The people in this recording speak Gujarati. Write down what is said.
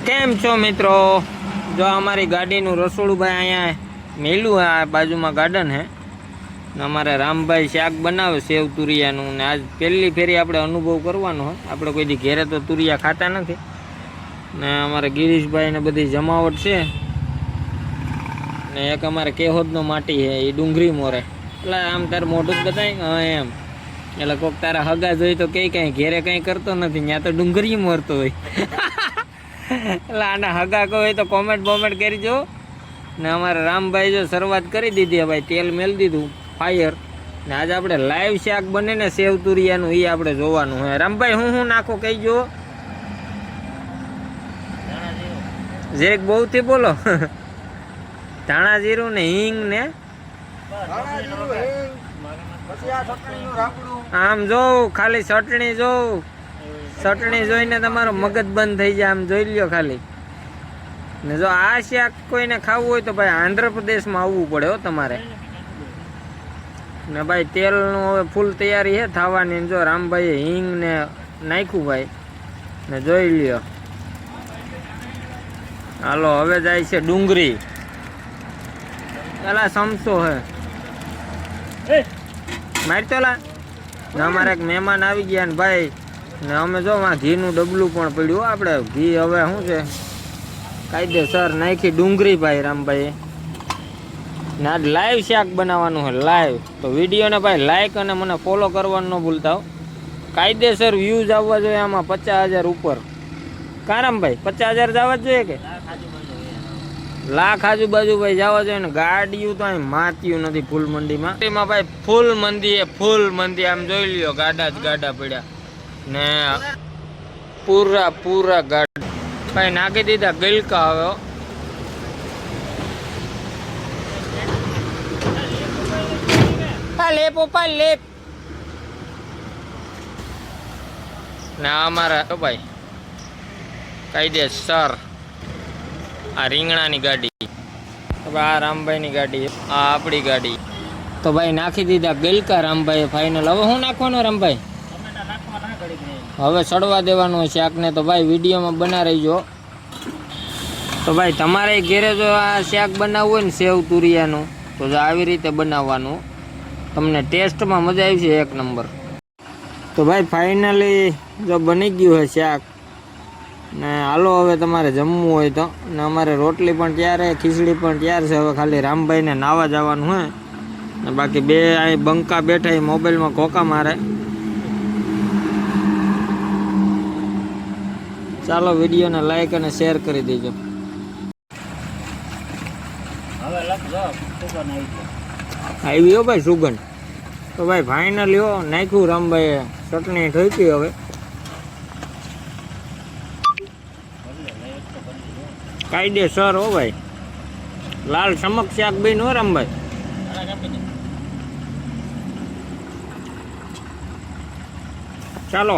કેમ છો મિત્રો? જો અમારી ગાડીનું રસોડું ભાઈ અહીંયા મેલું આ બાજુમાં ગાર્ડન હે ને અમારે રામભાઈ શાક બનાવે સેવ તુરિયાનું ને આજ પહેલી ફેરી આપણે અનુભવ કરવાનો હોય. આપણે કોઈ દી ઘેરે તો તુરિયા ખાતા નથી ને અમારે ગિરીશભાઈ ને બધી જમાવટ છે ને એક અમારે કેહોદનો માટી છે એ ડુંગળી મોરે એટલે આમ તારે મોઢું જ બતાય હા એમ એટલે કોઈક તારા હગા જોઈ તો કઈ કઈ ઘેરે કંઈ કરતો નથી ત્યાં તો ડુંગળી મોરતો હોય. એટલે આના હગા કહો તો કોમેન્ટ બોમેન્ટ કરી જો ને અમારે રામભાઈ જો શરૂઆત કરી દીધી ભાઈ તેલ મેળ દીધું ફાયર ને આજે આપણે લાઈવ શાક બને ને સેવ તુરિયાનું એ આપણે જોવાનું હે. રામભાઈ હું નાખો કહી જો જેક બહુથી બોલો. ધાણા જીરું ને હિંગ ને આમ જોઉં ખાલી ચટણી જોઉં ચટણી જોઈને તમારો મગજ બંધ થઈ જાય. આમ જોઈ લ્યો ખાલી ને જો આ શાક કોઈને ખાવું હોય તો ભાઈ આંધ્રપ્રદેશમાં આવવું પડે હો તમારે. ને ભાઈ તેલનું હવે ફૂલ તૈયારી છે થવાની. જો રામભાઈએ હિંગ ને નાખ્યું ભાઈ ને જોઈ લ્યો. હાલો હવે જાય છે ડુંગળી. પેલા સમસો હે મારતોલા ને અમારે એક મહેમાન આવી ગયા ને ભાઈ ને અમે જો ઘીનું ડબલું પણ પડ્યું. આપણે ઘી હવે શું છે કાયદેસર નાખી ડુંગળી ભાઈ રામભાઈ ને આજ લાઈવ શાક બનાવવાનું હોય લાઈવ. તો વિડીયોને ભાઈ લાઈક અને મને ફોલો કરવાનું ન ભૂલતા હો. કાયદેસર વ્યૂઝ આવવા જોઈએ આમાં 50,000 ઉપર. કા રામભાઈ 50,000 જવા જોઈએ કે લાખ આજુબાજુ ભાઈ જવા જોઈએ ને. ગાડીઓ તો અહીં માત્યું નથી ફૂલ મંડીમાં. એમાં ભાઈ ફૂલ મંદી ફૂલ મંદી. આમ જોઈ લ્યો ગાડા જ ગાડા પડ્યા ને પૂરા ગાડા ભાઈ નાખી દીધા ગલકા. હવે લેપ પપ્પા લેપ ને અમારા ભાઈ કાયદેસર આ રીંગણાની ગાડી. આ રામભાઈની ગાડી, આ આપણી ગાડી. તો ભાઈ નાખી દીધા ગલકા રામભાઈ ફાઇનલ. હવે શું નાખવાનું રામભાઈ? હવે સડવા દેવાનું હોય શાકને. તો ભાઈ વિડીયોમાં બના રહીજો. તો ભાઈ તમારે ઘેરે જો આ શાક બનાવવું હોય ને સેવ તુરિયાનું તો આવી રીતે બનાવવાનું. તમને ટેસ્ટમાં મજા આવી છે એક નંબર. તો ભાઈ ફાઇનલી જો બની ગયું હોય શાક ને હાલો હવે તમારે જમવું હોય તો. ને અમારે રોટલી પણ તૈયાર છે, ખીચડી પણ તૈયાર છે. હવે ખાલી રામભાઈને નાવા જવાનું હોય ને બાકી બે અહીં બંકા બેઠા એ મોબાઈલમાં કોકા મારે. ચાલો વિડીયોને લાઈક અને શેર કરી દેજો. આવી હો ભાઈ સુગંધ. તો ભાઈ ફાઇનલી હો નાખ્યું રામભાઈએ ચટણી ઠોકી. હવે કાયદેસર હો ભાઈ લાલ ચમક શાક બન હો રામભાઈ. ચાલો